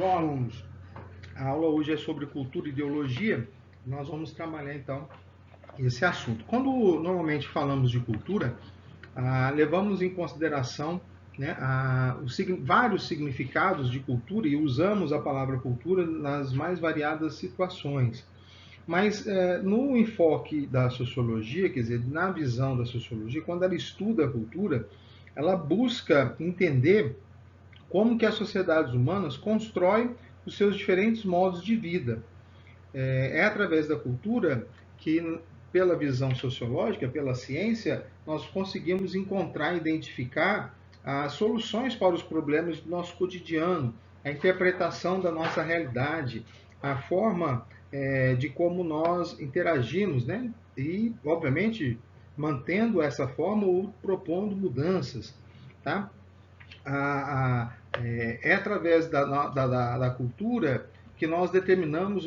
Bom, alunos, a aula hoje é sobre cultura e ideologia. Nós vamos trabalhar, então, esse assunto. Quando normalmente falamos de cultura, levamos em consideração, né, vários significados de cultura e usamos a palavra cultura nas mais variadas situações. Mas no enfoque da sociologia, quer dizer, na visão da sociologia, quando ela estuda a cultura, ela busca entender como que as sociedades humanas constroem os seus diferentes modos de vida. É através da cultura que, pela visão sociológica, pela ciência, nós conseguimos encontrar, identificar as soluções para os problemas do nosso cotidiano, a interpretação da nossa realidade, a forma de como nós interagimos, né? E, obviamente, mantendo essa forma ou propondo mudanças, tá? É através da cultura que nós determinamos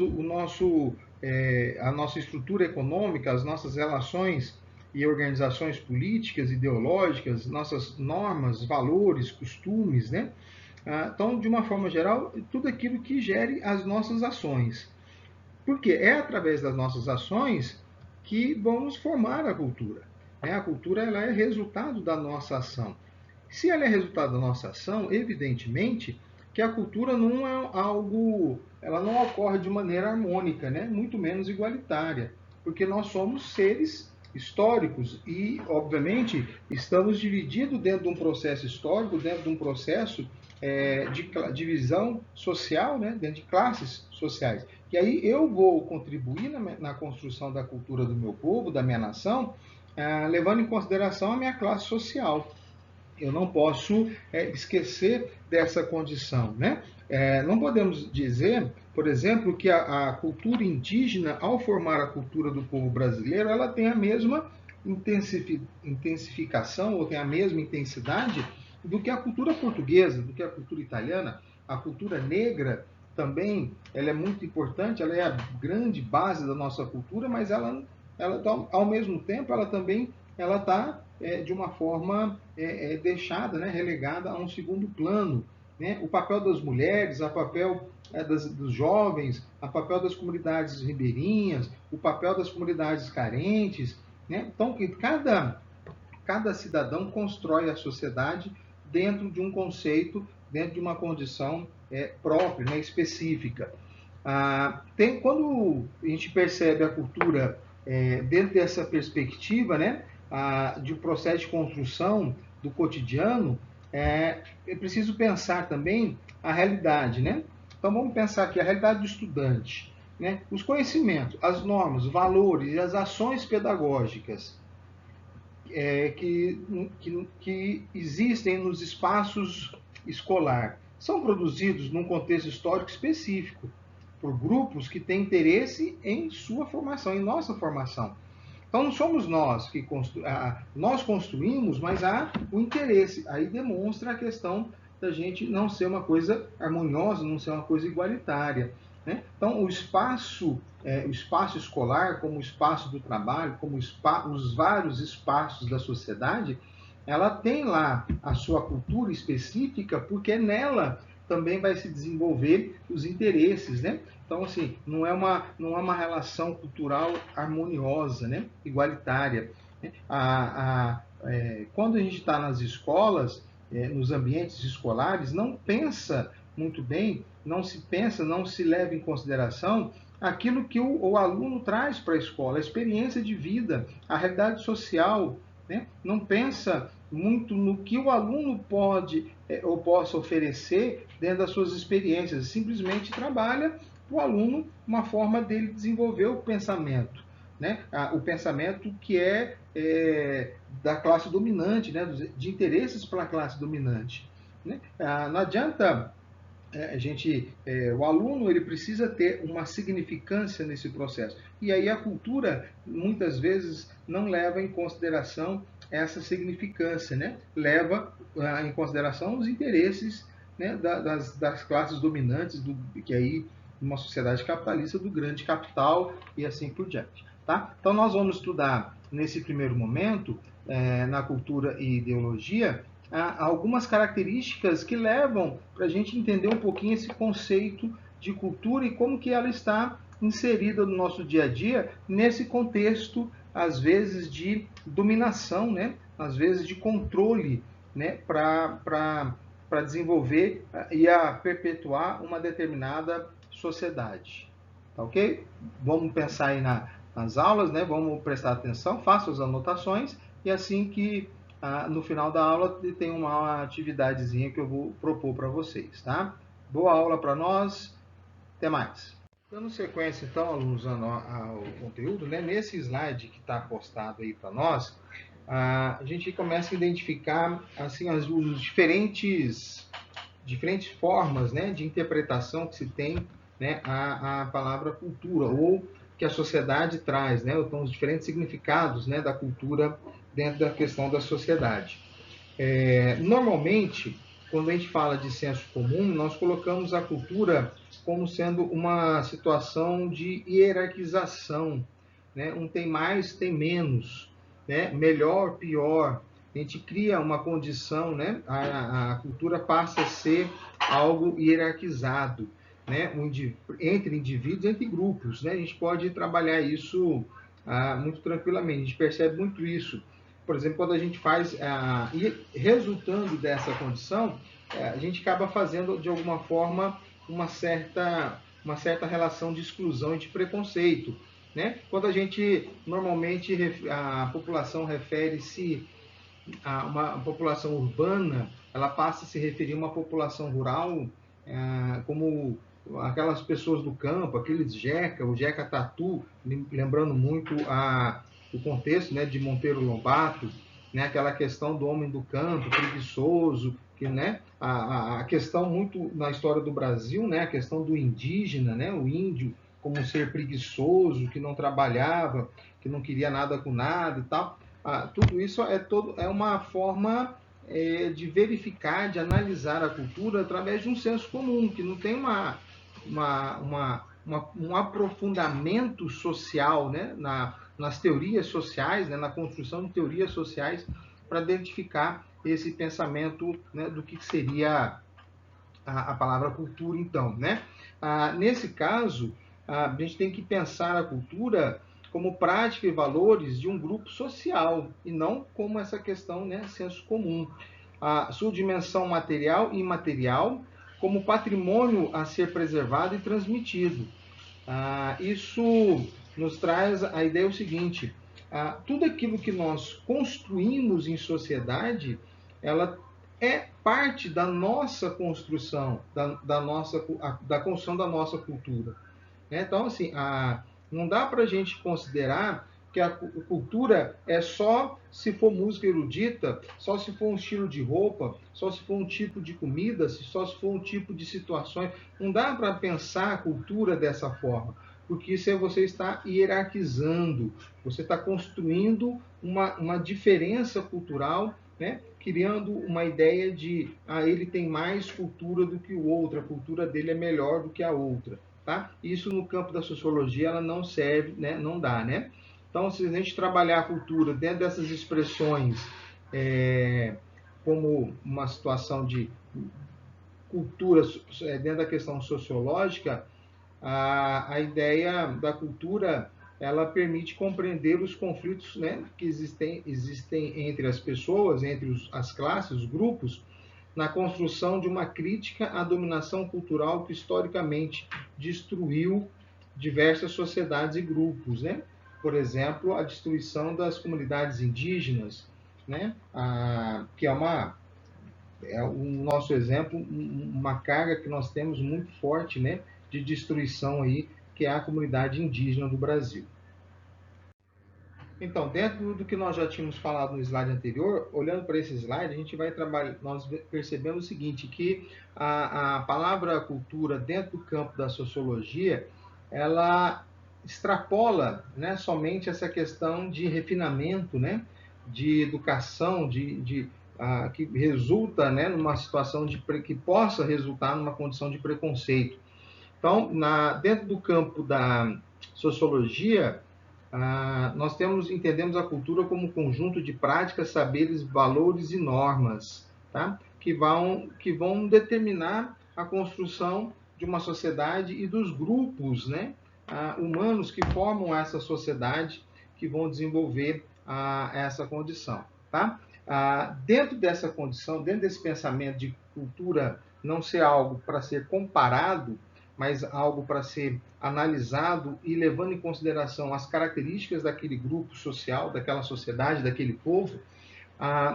a nossa estrutura econômica, as nossas relações e organizações políticas, ideológicas, nossas normas, valores, costumes, né? Então, de uma forma geral, tudo aquilo que gere as nossas ações. Porque é através das nossas ações que vamos formar a cultura. A cultura ela é resultado da nossa ação. Se ela é resultado da nossa ação, evidentemente que a cultura não é algo, ela não ocorre de maneira harmônica, né? Muito menos igualitária, porque nós somos seres históricos e, obviamente, estamos divididos dentro de um processo histórico, dentro de um processo de divisão social, né? Dentro de classes sociais. E aí eu vou contribuir na construção da cultura do meu povo, da minha nação, levando em consideração a minha classe social. Eu não posso esquecer dessa condição, né? Não podemos dizer, por exemplo, que a cultura indígena, ao formar a cultura do povo brasileiro, ela tem a mesma intensificação ou tem a mesma intensidade do que a cultura portuguesa, do que a cultura italiana. A cultura negra também, ela é muito importante, ela é a grande base da nossa cultura, mas ela ao mesmo tempo, ela também ela está de uma forma deixada, né, relegada a um segundo plano. Né? O papel das mulheres, o papel dos jovens, o papel das comunidades ribeirinhas, o papel das comunidades carentes. Né? Então, cada cidadão constrói a sociedade dentro de um conceito, dentro de uma condição própria, né, específica. Quando a gente percebe a cultura dentro dessa perspectiva, de um processo de construção do cotidiano, é preciso pensar também a realidade, né? Então vamos pensar aqui a realidade do estudante, né? Os conhecimentos, as normas, os valores e as ações pedagógicas que existem nos espaços escolar são produzidos num contexto histórico específico por grupos que têm interesse em sua formação, em nossa formação. Então não somos nós que nós construímos, mas há o interesse. Aí demonstra a questão da gente não ser uma coisa harmoniosa, não ser uma coisa igualitária. Né? Então o espaço escolar, como o espaço do trabalho, como os vários espaços da sociedade, ela tem lá a sua cultura específica, porque nela também vai se desenvolver os interesses, né? Então, assim, não é uma relação cultural harmoniosa, né? Igualitária. Quando a gente está nas escolas, nos ambientes escolares, não pensa muito bem, não se leva em consideração aquilo que o aluno traz para a escola, a experiência de vida, a realidade social, né? Não pensa muito no que o aluno pode ou possa oferecer dentro das suas experiências, simplesmente trabalha o aluno uma forma dele desenvolver o pensamento, né? O pensamento que da classe dominante, né? De interesses para a classe dominante. Né? Não adianta o aluno ele precisa ter uma significância nesse processo. E aí a cultura, muitas vezes, não leva em consideração essa significância, né? Leva em consideração os interesses, né, das classes dominantes, que aí, numa sociedade capitalista, do grande capital e assim por diante. Tá? Então nós vamos estudar, nesse primeiro momento, na cultura e ideologia, algumas características que levam para a gente entender um pouquinho esse conceito de cultura e como que ela está inserida no nosso dia a dia nesse contexto, às vezes, de dominação, né? Às vezes de controle, né? Para desenvolver e a perpetuar uma determinada sociedade. Tá ok? Vamos pensar aí nas aulas, né? Vamos prestar atenção, faça as anotações e assim que no final da aula tem uma atividadezinha que eu vou propor para vocês, tá? Boa aula para nós, até mais. Dando sequência, então, alunos, ao conteúdo, né? Nesse slide que está postado aí para nós, a gente começa a identificar assim as diferentes formas, né, de interpretação que se tem, né, a palavra cultura, ou que a sociedade traz, né, então os diferentes significados, né, da cultura dentro da questão da sociedade. Normalmente, quando a gente fala de senso comum, nós colocamos a cultura como sendo uma situação de hierarquização, né? Um tem mais, tem menos, né? Melhor, pior. A gente cria uma condição, né? A cultura passa a ser algo hierarquizado, né? Entre indivíduos, entre grupos, né? A gente pode trabalhar isso muito tranquilamente. A gente percebe muito isso. Por exemplo, quando a gente faz, e resultando dessa condição, a gente acaba fazendo, de alguma forma, uma certa relação de exclusão e de preconceito, né? Quando a gente, normalmente, a população refere-se a uma população urbana, ela passa a se referir a uma população rural como aquelas pessoas do campo, aqueles jeca, o jeca tatu, lembrando muito o contexto, né, de Monteiro Lobato, né, aquela questão do homem do campo, preguiçoso, que, né, a questão muito na história do Brasil, né, a questão do indígena, né, o índio como um ser preguiçoso, que não trabalhava, que não queria nada com nada e tal. Tudo isso é uma forma de verificar, de analisar a cultura através de um senso comum, que não tem um aprofundamento social, né, nas teorias sociais, né, na construção de teorias sociais para identificar esse pensamento, né, do que seria a palavra cultura, então, né? Nesse caso, a gente tem que pensar a cultura como prática e valores de um grupo social e não como essa questão, né, senso comum. A sua dimensão material e imaterial como patrimônio a ser preservado e transmitido. Isso nos traz a ideia o seguinte: tudo aquilo que nós construímos em sociedade, ela é parte da nossa construção, da construção da nossa cultura. Então, assim, não dá para a gente considerar que a cultura é só se for música erudita, só se for um estilo de roupa, só se for um tipo de comida, só se for um tipo de situações. Não dá para pensar a cultura dessa forma, porque isso você está hierarquizando, você está construindo uma diferença cultural, né? Criando uma ideia de ele tem mais cultura do que o outro, a cultura dele é melhor do que a outra. Tá? Isso no campo da sociologia ela não serve, né? Não dá, né? Então, se a gente trabalhar a cultura dentro dessas expressões como uma situação de cultura dentro da questão sociológica, a ideia da cultura ela permite compreender os conflitos, né, que existem entre as pessoas, entre as classes, os grupos, na construção de uma crítica à dominação cultural que historicamente destruiu diversas sociedades e grupos, né? Por exemplo, a destruição das comunidades indígenas, né? Que é o nosso exemplo, uma carga que nós temos muito forte, né, de destruição aí, que é a comunidade indígena do Brasil. Então, dentro do que nós já tínhamos falado no slide anterior, olhando para esse slide, a gente vai trabalhar, nós percebemos o seguinte, que a palavra cultura dentro do campo da sociologia, ela extrapola, né, somente essa questão de refinamento, né, de educação, que resulta, né, numa situação que possa resultar numa condição de preconceito. Então, dentro do campo da sociologia, nós entendemos a cultura como um conjunto de práticas, saberes, valores e normas, tá? Que vão determinar a construção de uma sociedade e dos grupos, né, humanos que formam essa sociedade, que vão desenvolver essa condição. Tá? Dentro dessa condição, dentro desse pensamento de cultura não ser algo para ser comparado, mas algo para ser analisado e levando em consideração as características daquele grupo social, daquela sociedade, daquele povo,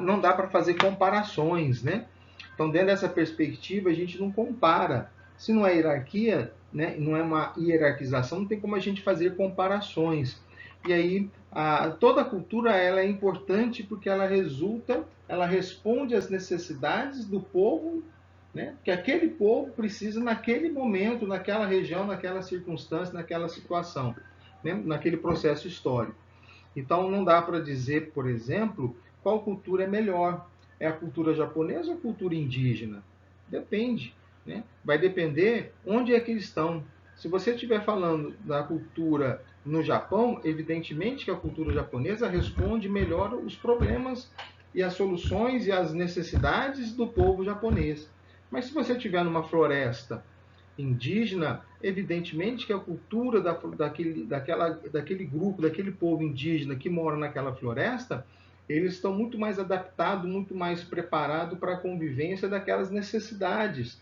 não dá para fazer comparações, né? Então, dentro dessa perspectiva, a gente não compara. Se não é hierarquia, né, não é uma hierarquização, não tem como a gente fazer comparações. E aí, toda a cultura ela é importante porque ela responde às necessidades do povo, né, que aquele povo precisa naquele momento, naquela região, naquela circunstância, naquela situação, né, naquele processo histórico. Então, não dá para dizer, por exemplo, qual cultura é melhor. É a cultura japonesa ou a cultura indígena? Depende. Né? Vai depender onde é que eles estão. Se você estiver falando da cultura no Japão, evidentemente que a cultura japonesa responde melhor os problemas e as soluções e as necessidades do povo japonês. Mas se você estiver numa floresta indígena, evidentemente que a cultura daquele grupo, daquele povo indígena que mora naquela floresta, eles estão muito mais adaptados, muito mais preparados para a convivência daquelas necessidades,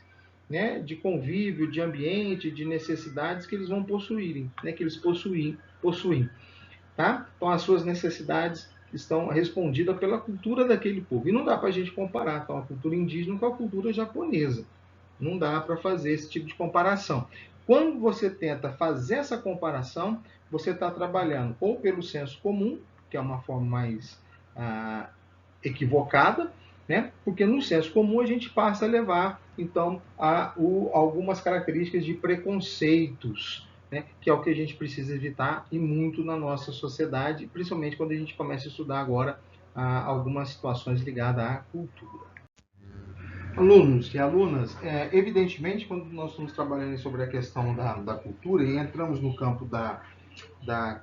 né, de convívio, de ambiente, de necessidades que eles vão possuírem, né, que eles possuem. Tá? Então, as suas necessidades estão respondidas pela cultura daquele povo. E não dá para a gente comparar então, a cultura indígena com a cultura japonesa. Não dá para fazer esse tipo de comparação. Quando você tenta fazer essa comparação, você está trabalhando ou pelo senso comum, que é uma forma mais equivocada, né? Porque no senso comum a gente passa a levar, então, algumas características de preconceitos, né? Que é o que a gente precisa evitar e muito na nossa sociedade, principalmente quando a gente começa a estudar agora algumas situações ligadas à cultura. Alunos e alunas, evidentemente, quando nós estamos trabalhando sobre a questão da cultura e entramos no campo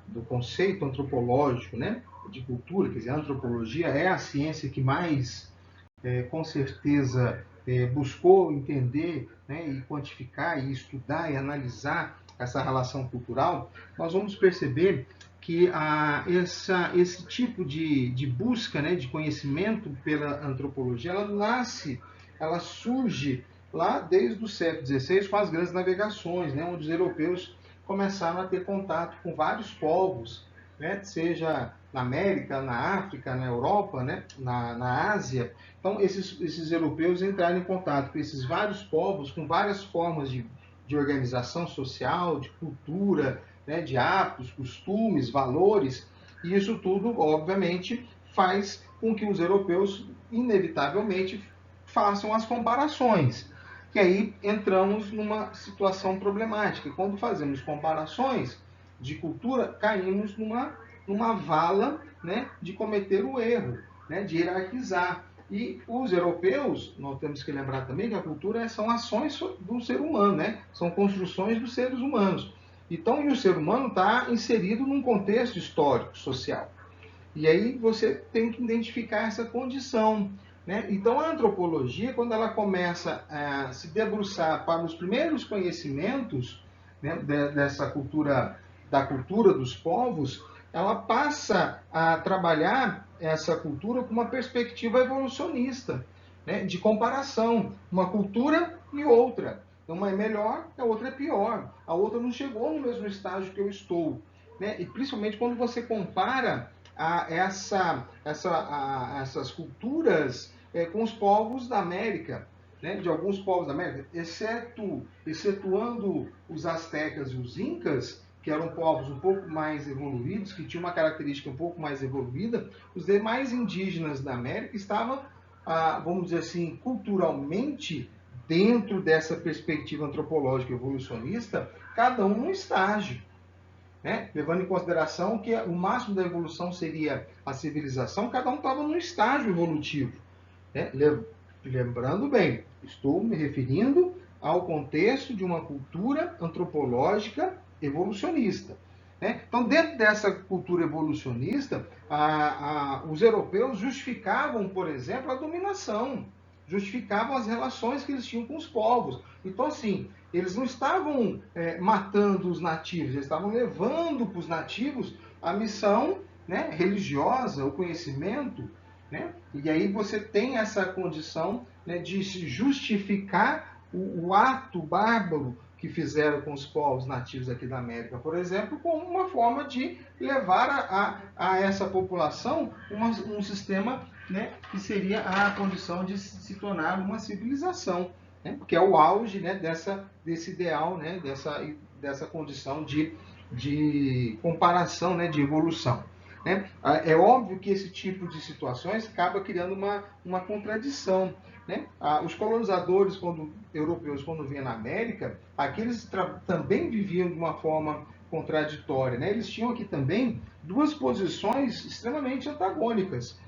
do conceito antropológico, né, de cultura, quer dizer, a antropologia é a ciência que mais, com certeza, buscou entender, né, e quantificar, e estudar e analisar essa relação cultural, nós vamos perceber que esse tipo de busca, né, de conhecimento pela antropologia, ela surge lá desde o século XVI com as grandes navegações, né, onde os europeus começaram a ter contato com vários povos, né, seja na América, na África, na Europa, né, na Ásia. Então, esses europeus entraram em contato com esses vários povos, com várias formas de organização social, de cultura, né, de hábitos, costumes, valores, e isso tudo, obviamente, faz com que os europeus, inevitavelmente, façam as comparações. E aí entramos numa situação problemática. Quando fazemos comparações de cultura, caímos numa vala, né, de cometer o erro, né, de hierarquizar. E os europeus, nós temos que lembrar também que a cultura são ações do ser humano, né? São construções dos seres humanos. Então, e o ser humano está inserido num contexto histórico, social. E aí você tem que identificar essa condição. Né? Então, a antropologia, quando ela começa a se debruçar para os primeiros conhecimentos, né, dessa cultura, da cultura dos povos, ela passa a trabalhar essa cultura com uma perspectiva evolucionista, né, de comparação, uma cultura e outra. Uma é melhor, a outra é pior. A outra não chegou no mesmo estágio que eu estou. Né? E principalmente quando você compara essas culturas com os povos da América, né? De alguns povos da América, excetuando os astecas e os incas, que eram povos um pouco mais evoluídos, que tinham uma característica um pouco mais evoluída, os demais indígenas da América estavam, vamos dizer assim, culturalmente, dentro dessa perspectiva antropológica evolucionista, cada um num estágio. Né? Levando em consideração que o máximo da evolução seria a civilização, cada um estava num estágio evolutivo. Né? Lembrando bem, estou me referindo ao contexto de uma cultura antropológica evolucionista. Né? Então, dentro dessa cultura evolucionista, os europeus justificavam, por exemplo, a dominação. justificavam as relações que eles tinham com os povos. Então, assim, eles não estavam matando os nativos, eles estavam levando para os nativos a missão, né, religiosa, o conhecimento, né? E aí você tem essa condição, né, de se justificar o ato bárbaro que fizeram com os povos nativos aqui da América, por exemplo, como uma forma de levar a essa população um sistema, né, que seria a condição de se tornar uma civilização, né, que é o auge, né, desse ideal, né, dessa condição de comparação, né, de evolução. Né? É óbvio que esse tipo de situações acaba criando uma contradição. Né? Os colonizadores europeus, quando vinham na América, aqui eles também viviam de uma forma contraditória. Né? Eles tinham aqui também duas posições extremamente antagônicas.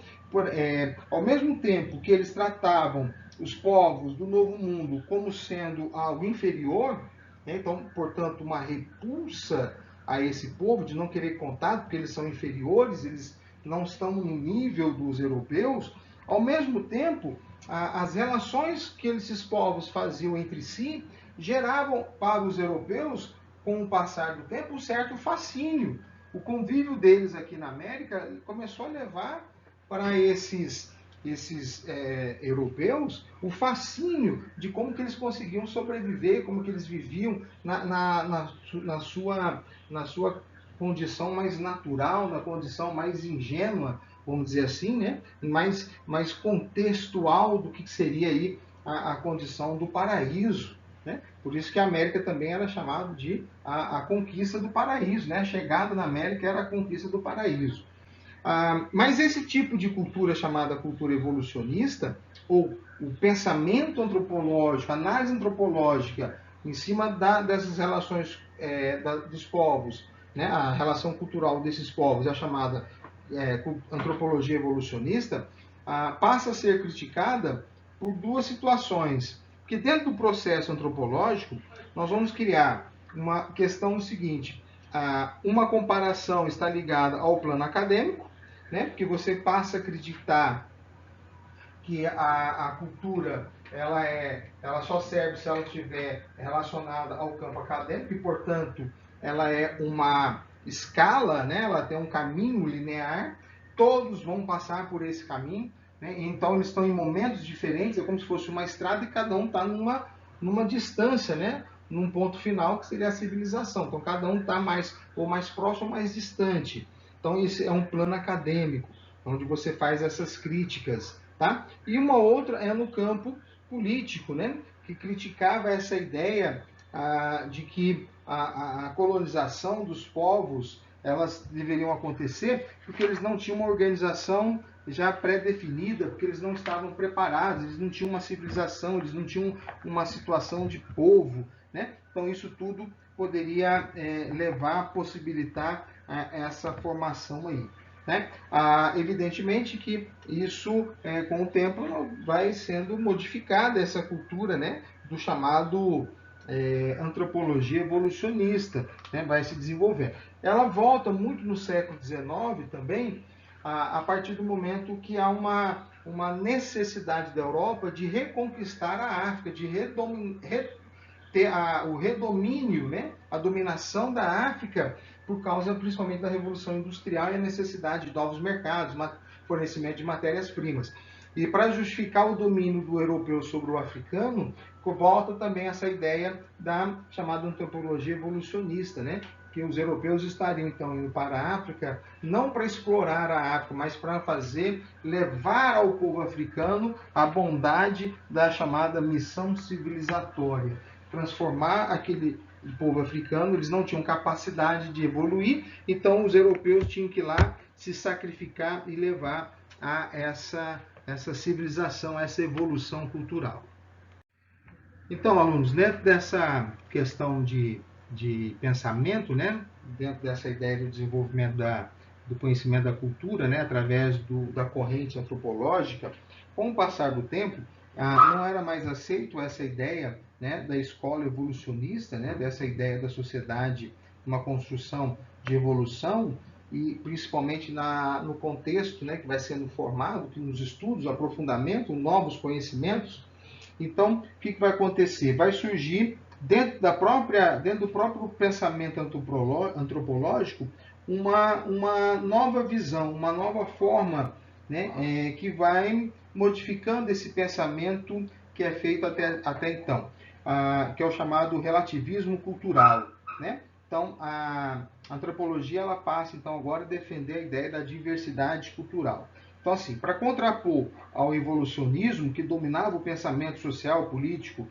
Ao mesmo tempo que eles tratavam os povos do Novo Mundo como sendo algo inferior, né? Então, portanto, uma repulsa a esse povo, de não querer contato, porque eles são inferiores, eles não estão no nível dos europeus. Ao mesmo tempo, as relações que esses povos faziam entre si geravam para os europeus, com o passar do tempo, um certo fascínio. O convívio deles aqui na América começou a levar para esses europeus o fascínio de como que eles conseguiam sobreviver, como que eles viviam na sua condição mais natural, na condição mais ingênua, vamos dizer assim, né? mais contextual do que seria aí a condição do paraíso. Né? Por isso que a América também era chamada de a conquista do paraíso. Né? A chegada na América era a conquista do paraíso. Mas esse tipo de cultura chamada cultura evolucionista, ou o pensamento antropológico, a análise antropológica em cima dessas relações dos povos, né, a relação cultural desses povos, é a chamada antropologia evolucionista, passa a ser criticada por duas situações. Porque dentro do processo antropológico, nós vamos criar uma questão seguinte: uma comparação está ligada ao plano acadêmico, né? Porque você passa a acreditar que a cultura ela só serve se ela estiver relacionada ao campo acadêmico e, portanto, ela é uma escala, né? Ela tem um caminho linear, todos vão passar por esse caminho, né? Então eles estão em momentos diferentes, é como se fosse uma estrada e cada um está numa distância, né? Num ponto final que seria a civilização. Então cada um está mais próximo ou mais distante. Então, esse é um plano acadêmico, onde você faz essas críticas. Tá? E uma outra é no campo político, né? Que criticava essa ideia de que a colonização dos povos elas deveriam acontecer porque eles não tinham uma organização já pré-definida, porque eles não estavam preparados, eles não tinham uma civilização, eles não tinham uma situação de povo. Né? Então, isso tudo poderia levar, possibilitar essa formação aí. Né? Evidentemente que isso, com o tempo, vai sendo modificada essa cultura, né, do chamado antropologia evolucionista, né, vai se desenvolver. Ela volta muito no século XIX também, a partir do momento que há uma necessidade da Europa de reconquistar a África, de ter o redomínio, né, a dominação da África, por causa principalmente da Revolução Industrial e a necessidade de novos mercados, fornecimento de matérias-primas. E para justificar o domínio do europeu sobre o africano, volta também essa ideia da chamada antropologia evolucionista, né? Que os europeus estariam então indo para a África, não para explorar a África, mas para levar ao povo africano a bondade da chamada missão civilizatória, transformar aquele povo africano. Eles não tinham capacidade de evoluir, então os europeus tinham que ir lá se sacrificar e levar a essa civilização, essa evolução cultural. Então, alunos, dentro dessa questão de pensamento, né, dentro dessa ideia do desenvolvimento do conhecimento da cultura, né, através da corrente antropológica, com o passar do tempo, não era mais aceito essa ideia, né, da escola evolucionista, né, dessa ideia da sociedade, uma construção de evolução, e principalmente no contexto, né, que vai sendo formado, nos estudos, aprofundamento, novos conhecimentos. Então, o que vai acontecer? Vai surgir dentro do próprio pensamento antropológico uma nova visão, uma nova forma, né, que vai modificando esse pensamento que é feito até então, que é o chamado relativismo cultural, né? Então, a antropologia ela passa então agora a defender a ideia da diversidade cultural. Então, assim, para contrapor ao evolucionismo que dominava o pensamento social, político,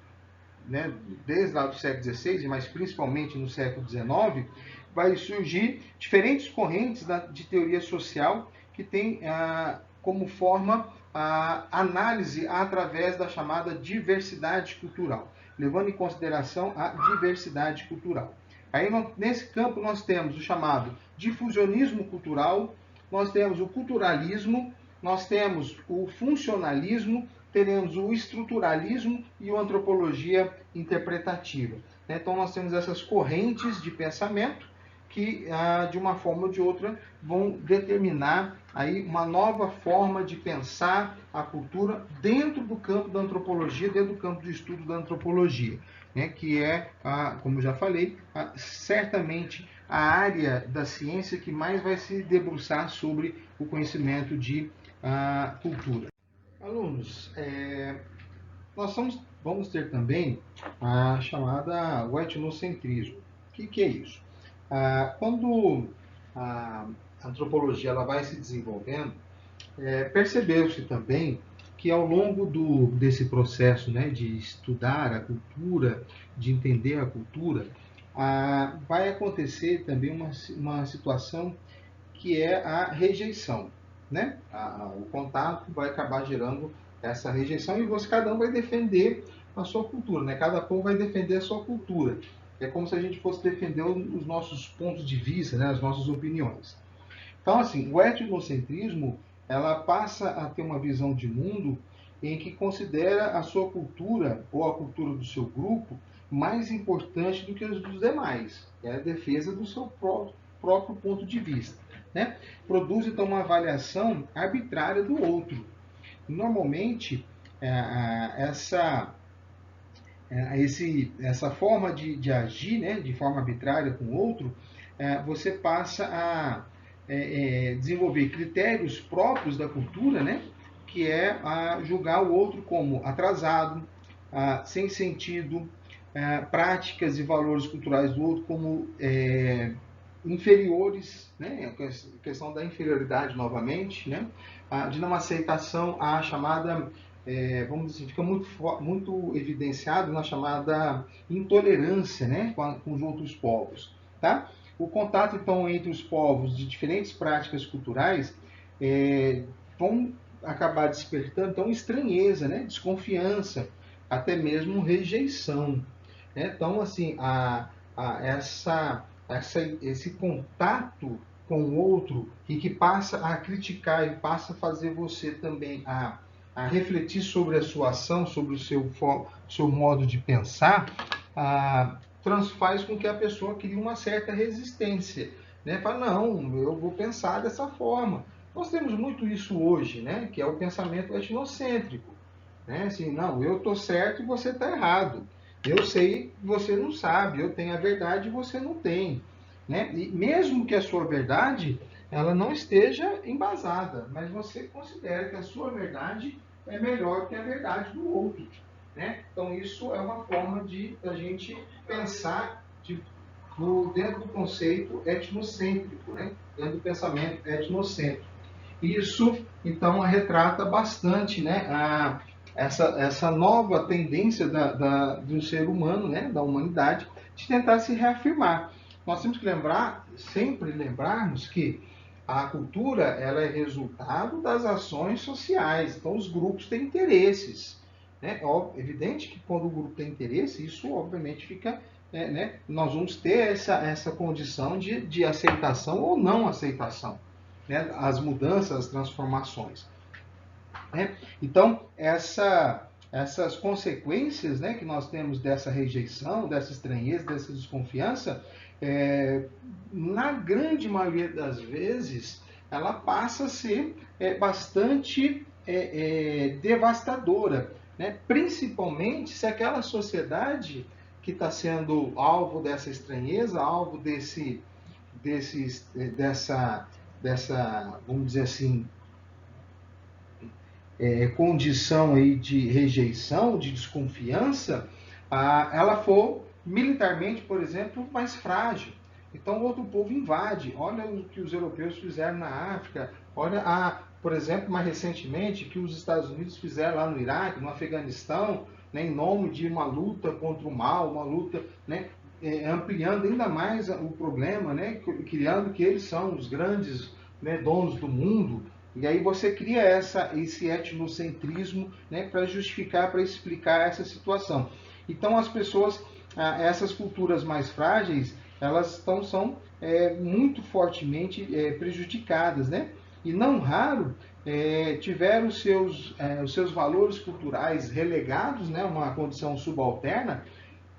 né, desde lá do século XVI, mas principalmente no século XIX, vai surgir diferentes correntes de teoria social que tem como forma a análise através da chamada diversidade cultural, levando em consideração a diversidade cultural. Aí, nesse campo, nós temos o chamado difusionismo cultural, nós temos o culturalismo, nós temos o funcionalismo, teremos o estruturalismo e a antropologia interpretativa. Então, nós temos essas correntes de pensamento que, de uma forma ou de outra, vão determinar aí uma nova forma de pensar a cultura dentro do campo da antropologia, dentro do campo de estudo da antropologia, né, que é, como já falei, certamente a área da ciência que mais vai se debruçar sobre o conhecimento de cultura. Alunos, nós vamos ter também a chamada o etnocentrismo. O que é isso? Quando a antropologia ela vai se desenvolvendo, percebeu-se também que ao longo desse processo, né, de estudar a cultura, de entender a cultura, vai acontecer também uma situação que é a rejeição, né? O contato vai acabar gerando essa rejeição e cada um vai defender a sua cultura, né? Cada povo vai defender a sua cultura. É como se a gente fosse defender os nossos pontos de vista, né? As nossas opiniões. Então, assim, o etnocentrismo ela passa a ter uma visão de mundo em que considera a sua cultura ou a cultura do seu grupo mais importante do que os dos demais. É a defesa do seu próprio ponto de vista, né? Produz, então, uma avaliação arbitrária do outro. Normalmente, essa forma de agir, né, de forma arbitrária com o outro, você passa a desenvolver critérios próprios da cultura, né, que é julgar o outro como atrasado, sem sentido, práticas e valores culturais do outro como inferiores, né, a questão da inferioridade novamente, né, de não aceitação à chamada, vamos dizer, fica muito evidenciado na chamada intolerância, né, com os outros povos, tá? O contato, então, entre os povos de diferentes práticas culturais vão acabar despertando, então, estranheza, né, desconfiança, até mesmo rejeição, né? Então, assim, esse contato com o outro e que passa a criticar e passa a fazer você também a refletir sobre a sua ação, sobre o seu modo de pensar, faz com que a pessoa crie uma certa resistência, né? Fala, não, eu vou pensar dessa forma. Nós temos muito isso hoje, né? Que é o pensamento etnocêntrico, né? Assim, não, eu estou certo e você está errado. Eu sei, você não sabe. Eu tenho a verdade e você não tem, né? E mesmo que a sua verdade ela não esteja embasada, mas você considera que a sua verdade é melhor que a verdade do outro, né? Então isso é uma forma da gente pensar dentro do conceito etnocêntrico, né? Dentro do pensamento etnocêntrico. Isso, então, retrata bastante, né, essa nova tendência do ser humano, né, da humanidade, de tentar se reafirmar. Nós temos que sempre lembrarmos que a cultura ela é resultado das ações sociais. Então, os grupos têm interesses, né? É evidente que quando o grupo tem interesse, isso obviamente fica... né, nós vamos ter essa condição de aceitação ou não aceitação, né, as mudanças, as transformações, né? Então, essas consequências, né, que nós temos dessa rejeição, dessa estranheza, dessa desconfiança, na grande maioria das vezes, ela passa a ser bastante devastadora, né? Principalmente se aquela sociedade que está sendo alvo dessa estranheza, alvo dessa, vamos dizer assim, condição aí de rejeição, de desconfiança, ela for militarmente, por exemplo, mais frágil. Então, outro povo invade. Olha o que os europeus fizeram na África. Olha, por exemplo, mais recentemente, que os Estados Unidos fizeram lá no Iraque, no Afeganistão, né, em nome de uma luta contra o mal, uma luta, né, ampliando ainda mais o problema, né, criando que eles são os grandes, né, donos do mundo. E aí você cria esse etnocentrismo, né, para justificar, para explicar essa situação. Então as pessoas, essas culturas mais frágeis, elas são muito fortemente prejudicadas, né? E não raro tiveram os seus valores culturais relegados, né, uma condição subalterna,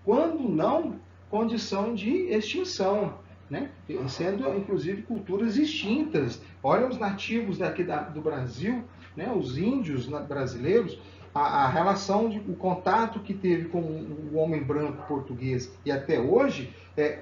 quando não condição de extinção, né? Sendo inclusive culturas extintas. Olha os nativos daqui do Brasil, né? Os índios brasileiros, a relação, o contato que teve com o homem branco português e até hoje,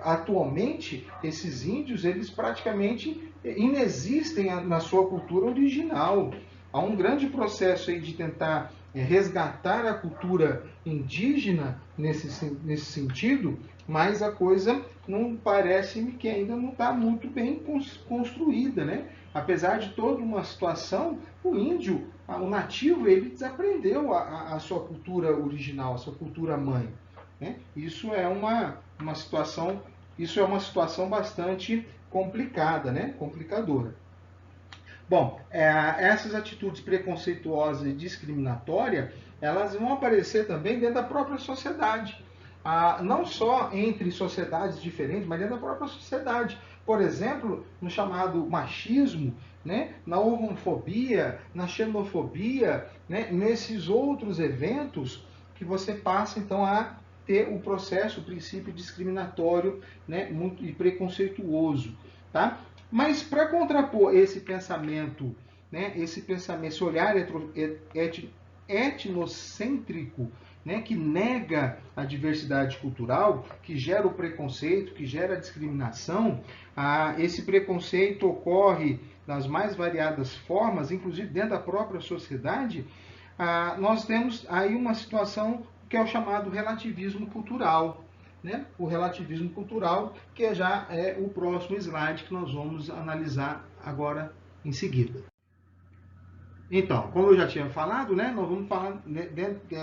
atualmente, esses índios, eles praticamente inexistem na sua cultura original. Há um grande processo aí de tentar resgatar a cultura indígena nesse sentido, mas a coisa não parece-me que ainda não está muito bem construída, né? Apesar de toda uma situação, o índio, o nativo, ele desaprendeu a sua cultura original, a sua cultura mãe, né? Isso é uma situação bastante complicada, né? Complicadora. Bom, essas atitudes preconceituosas e discriminatórias, elas vão aparecer também dentro da própria sociedade. Não só entre sociedades diferentes, mas dentro da própria sociedade. Por exemplo, no chamado machismo, né, na homofobia, na xenofobia, né, nesses outros eventos que você passa então a ter o processo, o princípio discriminatório, né, muito, e preconceituoso. Tá? Mas para contrapor esse pensamento, né, esse olhar etnocêntrico, né, que nega a diversidade cultural, que gera o preconceito, que gera a discriminação, esse preconceito ocorre nas mais variadas formas, inclusive dentro da própria sociedade. Nós temos aí uma situação que é o chamado relativismo cultural. Né? O relativismo cultural, que já é o próximo slide que nós vamos analisar agora em seguida. Então, como eu já tinha falado, né, nós vamos falar, né,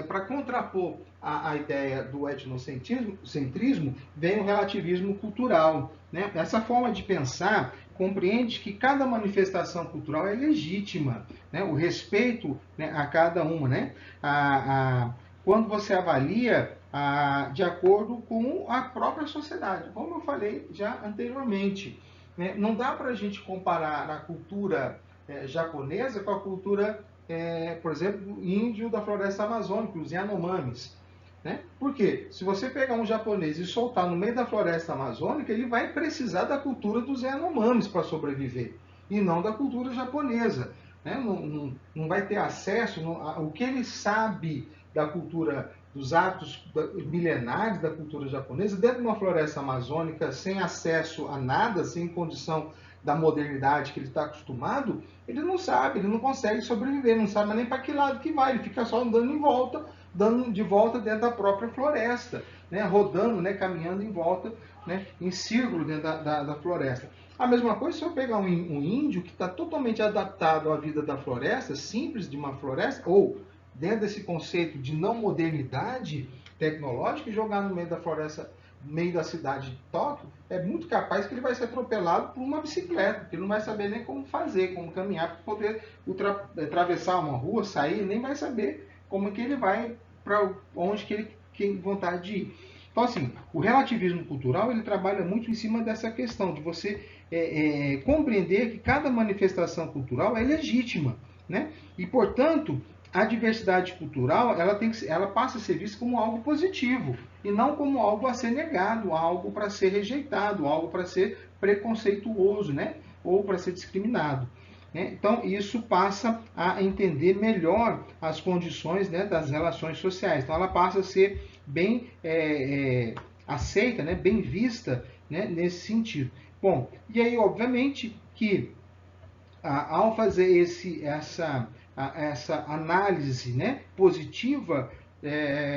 para contrapor a ideia do etnocentrismo, vem o relativismo cultural. Né? Essa forma de pensar compreende que cada manifestação cultural é legítima, né? O respeito, né, a cada uma. Né? Quando você avalia de acordo com a própria sociedade, como eu falei já anteriormente. Né? Não dá para a gente comparar a cultura japonesa com a cultura, por exemplo, índio da floresta amazônica, os Yanomamis. Né? Por quê? Se você pegar um japonês e soltar no meio da floresta amazônica, ele vai precisar da cultura dos Yanomamis para sobreviver, e não da cultura japonesa. Né? Não vai ter acesso, o que ele sabe da cultura, dos hábitos milenares da cultura japonesa, dentro de uma floresta amazônica, sem acesso a nada, sem condição da modernidade que ele está acostumado, ele não sabe, ele não consegue sobreviver, não sabe nem para que lado que vai, ele fica só andando em volta, dando de volta dentro da própria floresta, né, rodando, né, caminhando em volta, né, em círculo dentro da floresta. A mesma coisa se eu pegar um índio que está totalmente adaptado à vida da floresta, simples de uma floresta, ou dentro desse conceito de não modernidade tecnológica, e jogar no meio da floresta, no meio da cidade de Tóquio, é muito capaz que ele vai ser atropelado por uma bicicleta, porque ele não vai saber nem como fazer, como caminhar para poder atravessar uma rua, sair, nem vai saber como é que ele vai, para onde que ele tem vontade de ir. Então, assim, o relativismo cultural, ele trabalha muito em cima dessa questão, de você compreender que cada manifestação cultural é legítima, né? E, portanto, a diversidade cultural ela passa a ser vista como algo positivo e não como algo a ser negado, algo para ser rejeitado, algo para ser preconceituoso, né? Ou para ser discriminado. Né? Então, isso passa a entender melhor as condições, né, das relações sociais. Então, ela passa a ser bem aceita, né, bem vista, né, nesse sentido. Bom, e aí, obviamente, que ao fazer essa análise, né, positiva,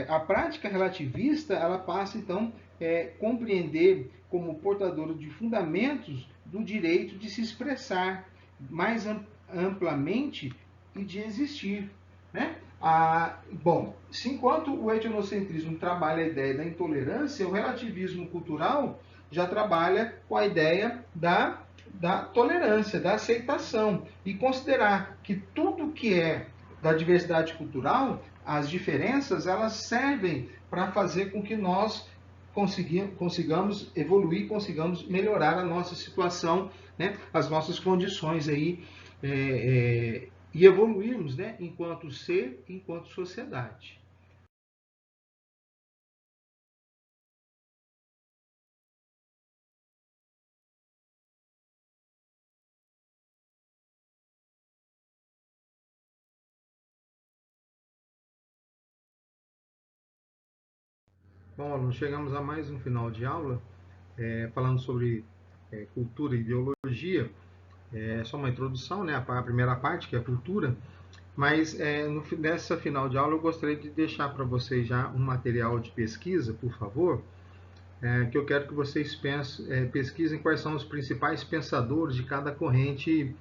a prática relativista ela passa então compreender como portadora de fundamentos do direito de se expressar mais amplamente e de existir, né? Bom, se enquanto o etnocentrismo trabalha a ideia da intolerância, o relativismo cultural já trabalha com a ideia da tolerância, da aceitação e considerar que tudo que é da diversidade cultural, as diferenças, elas servem para fazer com que nós consigamos evoluir, consigamos melhorar a nossa situação, né, as nossas condições aí, e evoluirmos, né, enquanto ser, enquanto sociedade. Bom, alunos, chegamos a mais um final de aula, falando sobre cultura e ideologia. É só uma introdução, né? A primeira parte, que é a cultura. Mas nessa final de aula eu gostaria de deixar para vocês já um material de pesquisa, por favor, que eu quero que vocês pesquisem quais são os principais pensadores de cada corrente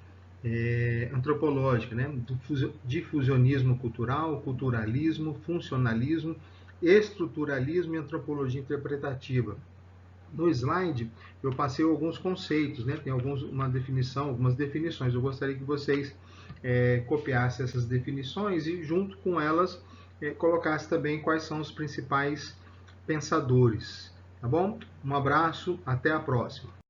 antropológica, né? Do difusionismo cultural, culturalismo, funcionalismo, estruturalismo e antropologia interpretativa. No slide eu passei alguns conceitos, né? Tem algumas definições. Eu gostaria que vocês copiassem essas definições e junto com elas colocassem também quais são os principais pensadores. Tá bom? Um abraço, até a próxima.